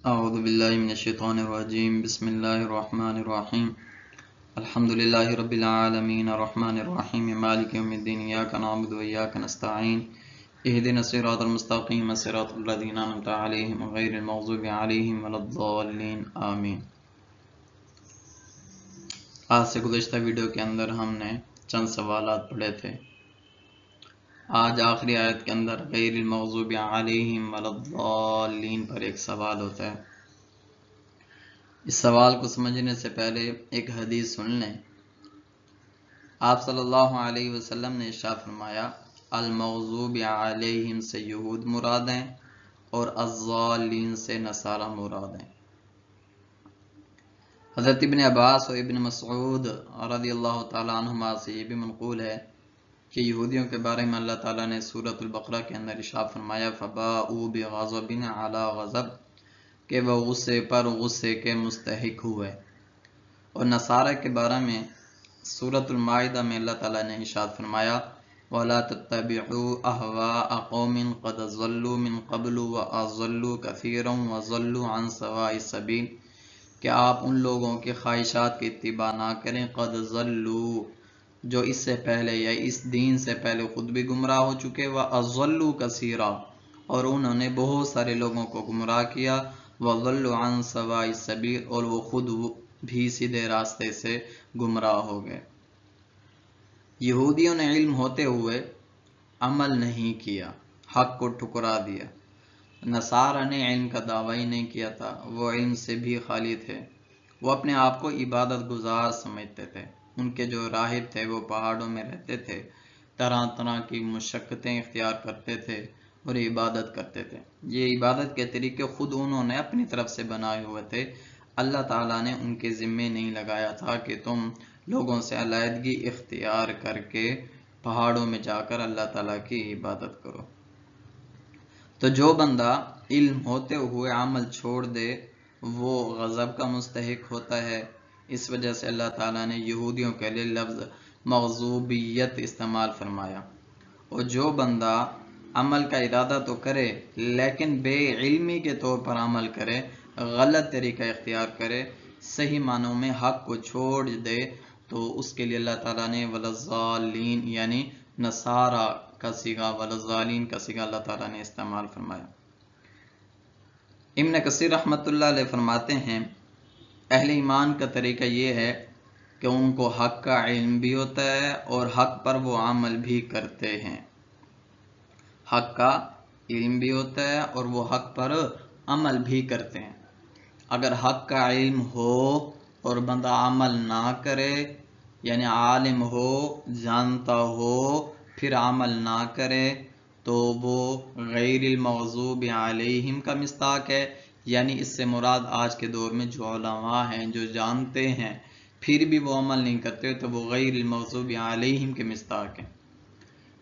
اعوذ باللہ من الشیطان الرجیم بسم اللہ الرحمن الرحیم الحمد للہ رب العالمین الرحمن الرحیم مالک یوم الدین ایاک نعبد و ایاک نستعین اہدنا الصراط المستقیم صراط الذین انعمت علیہم غیر المغضوب علیہم ولا الضالین آمین۔ آج سے گزشتہ ویڈیو کے اندر ہم نے چند سوالات پڑھے تھے۔ آج آخری آیت کے اندر غیر المغضوب علیہم ولا الضالین پر ایک سوال ہوتا ہے۔ اس سوال کو سمجھنے سے پہلے ایک حدیث سن لیں۔ آپ صلی اللہ علیہ وسلم نے ارشاد فرمایا المغضوب علیہم سے یہود مراد ہیں اور الضالین سے نصارہ مراد ہیں۔ حضرت ابن عباس اور ابن مسعود رضی اللہ تعالیٰ عنہما سے یہ بھی منقول ہے کہ یہودیوں کے بارے میں اللہ تعالیٰ نے سورۃ البقرہ کے اندر ارشاد فرمایا فباءوا بغضب علی غضب، کہ وہ غصے پر غصے کے مستحق ہوئے۔ اور نصارہ کے بارے میں سورۃ المائدہ میں اللہ تعالیٰ نے ارشاد فرمایا وَلَا تَتَّبِعُوا أَهْوَاءَ قَوْمٍ قَدْ ضَلُّوا مِن قَبْلُ وَأَضَلُّوا كَثِيرًا وَضَلُّوا عَن سَوَاءِ السَّبِيلِ، کہ آپ ان لوگوں کے خواہشات کی اتباع نہ کریں قد ضلوا، جو اس سے پہلے یا اس دین سے پہلے خود بھی گمراہ ہو چکے، وَأَضَلُّوا كَثِيرًا، اور انہوں نے بہت سارے لوگوں کو گمراہ کیا، وَضَلُّوا عَن سَوَاءِ السَّبِيلِ، اور وہ خود بھی سیدھے راستے سے گمراہ ہو گئے۔ یہودیوں نے علم ہوتے ہوئے عمل نہیں کیا، حق کو ٹھکرا دیا۔ نصارہ نے علم کا دعویٰ ہی نہیں کیا تھا، وہ علم سے بھی خالی تھے، وہ اپنے آپ کو عبادت گزار سمجھتے تھے۔ ان کے جو راہب تھے وہ پہاڑوں میں رہتے تھے، طرح طرح کی مشقتیں اختیار کرتے تھے اور عبادت کرتے تھے۔ یہ عبادت کے طریقے خود انہوں نے اپنی طرف سے بنائے ہوئے تھے، اللہ تعالیٰ نے ان کے ذمے نہیں لگایا تھا کہ تم لوگوں سے علیحدگی اختیار کر کے پہاڑوں میں جا کر اللہ تعالیٰ کی عبادت کرو۔ تو جو بندہ علم ہوتے ہوئے عمل چھوڑ دے وہ غضب کا مستحق ہوتا ہے۔ اس وجہ سے اللہ تعالیٰ نے یہودیوں کے لیے لفظ مغضوبیت استعمال فرمایا۔ اور جو بندہ عمل کا ارادہ تو کرے لیکن بے علمی کے طور پر عمل کرے، غلط طریقہ اختیار کرے، صحیح معنوں میں حق کو چھوڑ دے، تو اس کے لیے اللہ تعالیٰ نے ولضالین یعنی نصارہ کا صیغہ، ولضالین کا صیغہ اللہ تعالیٰ نے استعمال فرمایا۔ ابن کثیر رحمۃ اللہ علیہ فرماتے ہیں اہل ایمان کا طریقہ یہ ہے کہ ان کو حق کا علم بھی ہوتا ہے اور حق پر وہ عمل بھی کرتے ہیں۔ حق کا علم بھی ہوتا ہے اور وہ حق پر عمل بھی کرتے ہیں۔ اگر حق کا علم ہو اور بندہ عمل نہ کرے، یعنی عالم ہو، جانتا ہو، پھر عمل نہ کرے، تو وہ غیر المغضوب علیہم کا مصداق ہے۔ یعنی اس سے مراد آج کے دور میں جو علماء ہیں، جو جانتے ہیں پھر بھی وہ عمل نہیں کرتے، تو وہ غیر المغضوب علیہم کے مصداق ہیں۔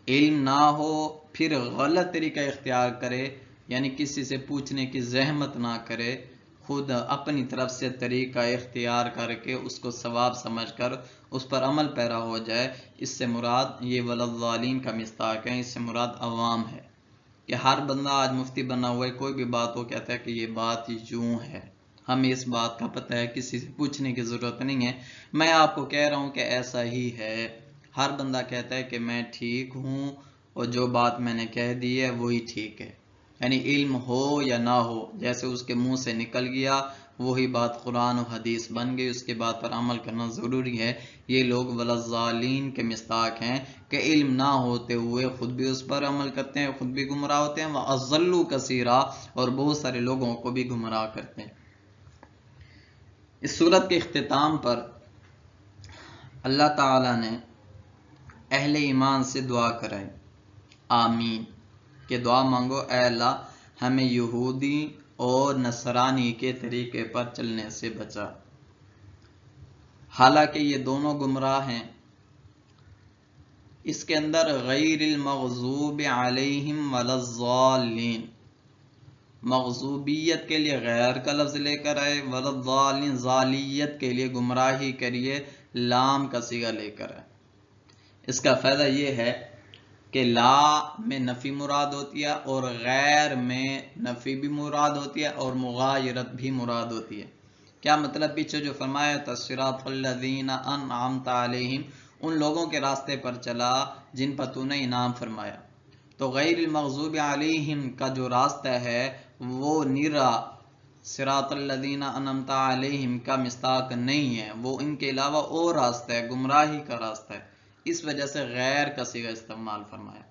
علم نہ ہو پھر غلط طریقہ اختیار کرے، یعنی کسی سے پوچھنے کی زحمت نہ کرے، خود اپنی طرف سے طریقہ اختیار کر کے اس کو ثواب سمجھ کر اس پر عمل پیرا ہو جائے، اس سے مراد یہ ولضالین کا مصداق ہے۔ اس سے مراد عوام ہے کہ ہر بندہ آج مفتی بنا ہوا ہے، کوئی بھی بات وہ کہتا ہے کہ یہ بات یوں ہے، ہمیں اس بات کا پتہ ہے، کسی سے پوچھنے کی ضرورت نہیں ہے، میں آپ کو کہہ رہا ہوں کہ ایسا ہی ہے۔ ہر بندہ کہتا ہے کہ میں ٹھیک ہوں اور جو بات میں نے کہہ دی ہے وہی ٹھیک ہے، یعنی علم ہو یا نہ ہو، جیسے اس کے منہ سے نکل گیا وہی بات قرآن و حدیث بن گئی، اس کے بعد پر عمل کرنا ضروری ہے۔ یہ لوگ ولضالین کے مصداق ہیں کہ علم نہ ہوتے ہوئے خود بھی اس پر عمل کرتے ہیں، خود بھی گمراہ ہوتے ہیں، وَأَضَلُّوا كَثِيرًا، اور بہت سارے لوگوں کو بھی گمراہ کرتے ہیں۔ اس سورت کے اختتام پر اللہ تعالیٰ نے اہل ایمان سے دعا کرائی، آمین، کہ دعا مانگو اے اللہ ہمیں یہودی اور نصرانی کے طریقے پر چلنے سے بچا۔ حالانکہ یہ دونوں گمراہ ہیں۔ اس کے اندر غیر المغضوب علیہم ولا الضالین، مغضوبیت کے لیے غیر کا لفظ لے کر آئے، ولا الضالین ضالیت کے لیے گمراہی کے لیے لام کا صیغہ لے کر آئے۔ اس کا فائدہ یہ ہے کہ لا میں نفی مراد ہوتی ہے اور غیر میں نفی بھی مراد ہوتی ہے اور مغایرت بھی مراد ہوتی ہے۔ کیا مطلب؟ پیچھے جو فرمایا تھا صراط الذین انعمت علیہم، ان لوگوں کے راستے پر چلا جن پر تو نے انعام فرمایا۔ تو غیر المغضوب علیہم کا جو راستہ ہے وہ نرا صراط الذین انعمت علیہم کا مصداق نہیں ہے، وہ ان کے علاوہ اور راستہ ہے، گمراہی کا راستہ ہے، اس وجہ سے غیر کا صیغہ استعمال فرمایا۔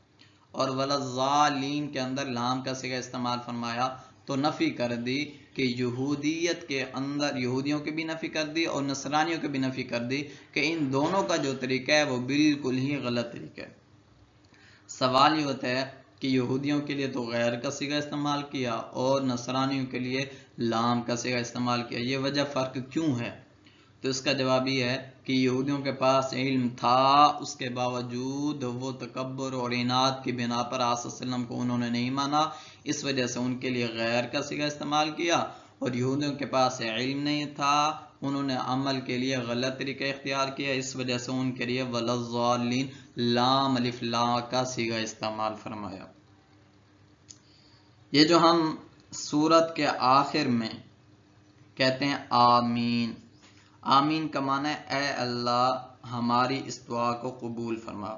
اور ولضالین کے اندر لام کا صیغہ استعمال فرمایا تو نفی کر دی کہ یہودیت کے اندر یہودیوں کی بھی نفی کر دی اور نصرانیوں کی بھی نفی کر دی کہ ان دونوں کا جو طریقہ ہے وہ بالکل ہی غلط طریقہ ہے۔ سوال یہ ہوتا ہے کہ یہودیوں کے لیے تو غیر کا صیغہ استعمال کیا اور نصرانیوں کے لیے لام کا صیغہ استعمال کیا، یہ وجہ فرق کیوں ہے؟ تو اس کا جواب یہ ہے کہ یہودیوں کے پاس علم تھا، اس کے باوجود وہ تکبر اور عناد کی بنا پر آقا صلی اللہ علیہ وسلم کو انہوں نے نہیں مانا، اس وجہ سے ان کے لیے غیر کا صیغہ استعمال کیا۔ اور یہودیوں کے پاس علم نہیں تھا، انہوں نے عمل کے لیے غلط طریقہ اختیار کیا، اس وجہ سے ان کے لیے ولضالین لام الف لا کا صیغہ استعمال فرمایا۔ یہ جو ہم سورت کے آخر میں کہتے ہیں آمین، آمین کا معنی ہے اے اللہ ہماری اس دعا کو قبول فرما۔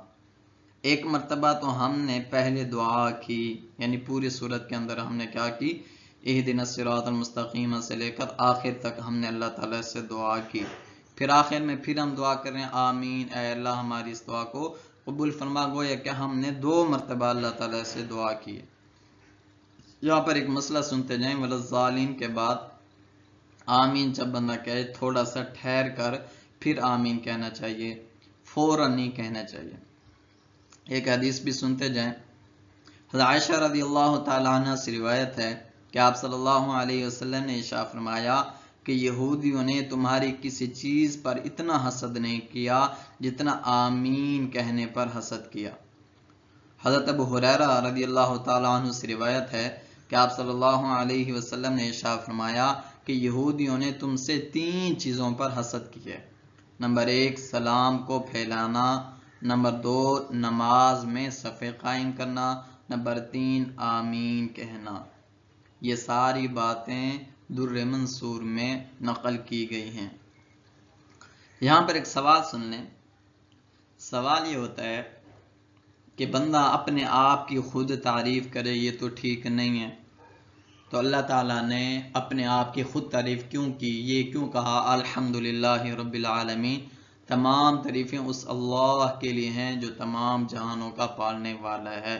ایک مرتبہ تو ہم نے پہلے دعا کی، یعنی پوری سورت کے اندر ہم نے کیا کی، اہدنا الصراط المستقیم سے لے کر آخر تک ہم نے اللہ تعالیٰ سے دعا کی، پھر آخر میں پھر ہم دعا کر رہے ہیں آمین اے اللہ ہماری اس دعا کو قبول فرما، گویا کہ ہم نے 2 مرتبہ اللہ تعالیٰ سے دعا کی۔ یہاں پر ایک مسئلہ سنتے جائیں، ولضالین کے بعد آمین جب بندہ کہے تھوڑا سا ٹھہر کر پھر آمین کہنا چاہیے، فوراً نہیں کہنا چاہیے۔ ایک حدیث بھی سنتے جائیں، حضرت عائشہ رضی اللہ تعالیٰ عنہ سے روایت ہے کہ آپ صلی اللہ علیہ وسلم نے ارشاد فرمایا کہ یہودیوں نے تمہاری کسی چیز پر اتنا حسد نہیں کیا جتنا آمین کہنے پر حسد کیا۔ حضرت ابو ہریرہ رضی اللہ تعالیٰ عنہ سے روایت ہے کہ آپ صلی اللہ علیہ وسلم نے ارشاد فرمایا کہ یہودیوں نے تم سے 3 چیزوں پر حسد کیا۔ نمبر 1 سلام کو پھیلانا، نمبر 2 نماز میں صف قائم کرنا، نمبر 3 آمین کہنا۔ یہ ساری باتیں در منصور میں نقل کی گئی ہیں۔ یہاں پر ایک سوال سن لیں، سوال یہ ہوتا ہے کہ بندہ اپنے آپ کی خود تعریف کرے، یہ تو ٹھیک نہیں ہے، تو اللہ تعالیٰ نے اپنے آپ کی خود تعریف کیوں کی؟ یہ کیوں کہا الحمدللہ رب العالمین؟ تمام تعریفیں اس اللہ کے لیے ہیں جو تمام جہانوں کا پالنے والا ہے۔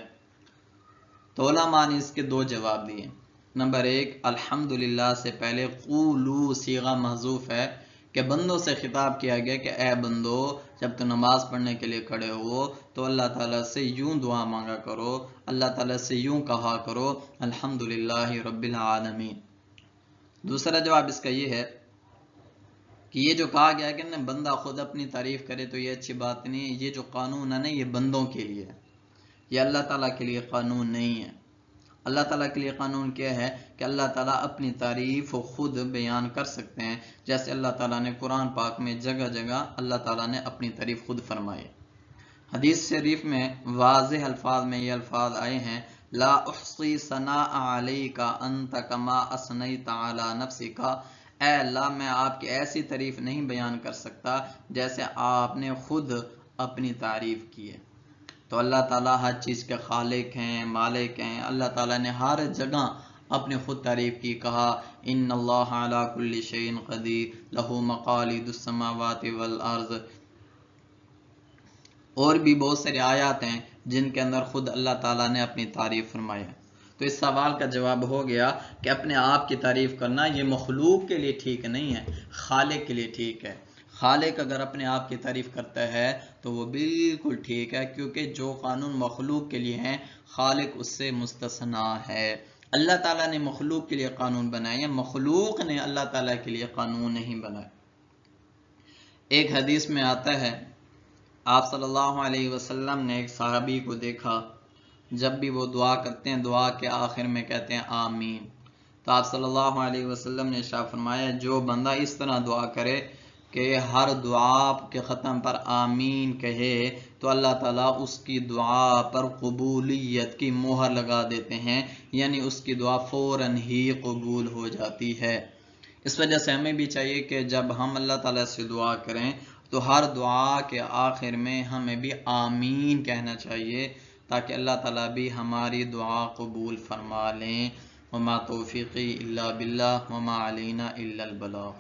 تو علماء نے اس کے 2 جواب دیے۔ نمبر 1 الحمدللہ سے پہلے قولو صیغہ محذوف ہے کہ بندوں سے خطاب کیا گیا کہ اے بندو جب تو نماز پڑھنے کے لیے کھڑے ہو تو اللہ تعالیٰ سے یوں دعا مانگا کرو، اللہ تعالیٰ سے یوں کہا کرو الحمدللہ رب العالمین۔ دوسرا جواب اس کا یہ ہے کہ یہ جو کہا گیا کہ بندہ خود اپنی تعریف کرے تو یہ اچھی بات نہیں ہے، یہ جو قانون ہے نا یہ بندوں کے لیے ہے، یہ اللہ تعالیٰ کے لیے قانون نہیں ہے۔ اللہ تعالیٰ کے لیے قانون کیا ہے کہ اللہ تعالیٰ اپنی تعریف خود بیان کر سکتے ہیں، جیسے اللہ تعالیٰ نے قرآن پاک میں جگہ جگہ اللہ تعالیٰ نے اپنی تعریف خود فرمائی۔ حدیث شریف میں واضح الفاظ میں یہ الفاظ آئے ہیں لا احصی ثناء علیک انت کما اثنیت علی نفسک، اے اللہ میں آپ کی ایسی تعریف نہیں بیان کر سکتا جیسے آپ نے خود اپنی تعریف کی ہے۔ تو اللہ تعالیٰ ہر چیز کے خالق ہیں، مالک ہیں، اللہ تعالیٰ نے ہر جگہ اپنی خود تعریف کی، کہا ان اللہ علی کل شیء قدیر لہ مقالید السماوات والارض۔ اور بھی بہت سارے آیات ہیں جن کے اندر خود اللہ تعالیٰ نے اپنی تعریف فرمائی ہے۔ تو اس سوال کا جواب ہو گیا کہ اپنے آپ کی تعریف کرنا یہ مخلوق کے لیے ٹھیک نہیں ہے، خالق کے لیے ٹھیک ہے۔ خالق اگر اپنے آپ کی تعریف کرتا ہے تو وہ بالکل ٹھیک ہے، کیونکہ جو قانون مخلوق کے لیے ہیں خالق اس سے مستثنا ہے۔ اللہ تعالیٰ نے مخلوق کے لیے قانون بنائے ہیں، مخلوق نے اللہ تعالیٰ کے لیے قانون نہیں بنائے۔ ایک حدیث میں آتا ہے آپ صلی اللہ علیہ وسلم نے ایک صحابی کو دیکھا جب بھی وہ دعا کرتے ہیں دعا کے آخر میں کہتے ہیں آمین، تو آپ صلی اللہ علیہ وسلم نے ارشاد فرمایا جو بندہ اس طرح دعا کرے کہ ہر دعا کے ختم پر آمین کہے تو اللہ تعالیٰ اس کی دعا پر قبولیت کی مہر لگا دیتے ہیں، یعنی اس کی دعا فوراً ہی قبول ہو جاتی ہے۔ اس وجہ سے ہمیں بھی چاہیے کہ جب ہم اللہ تعالیٰ سے دعا کریں تو ہر دعا کے آخر میں ہمیں بھی آمین کہنا چاہیے، تاکہ اللہ تعالیٰ بھی ہماری دعا قبول فرما لیں۔ وما توفیقی الا باللہ وما علینا الا البلاغ۔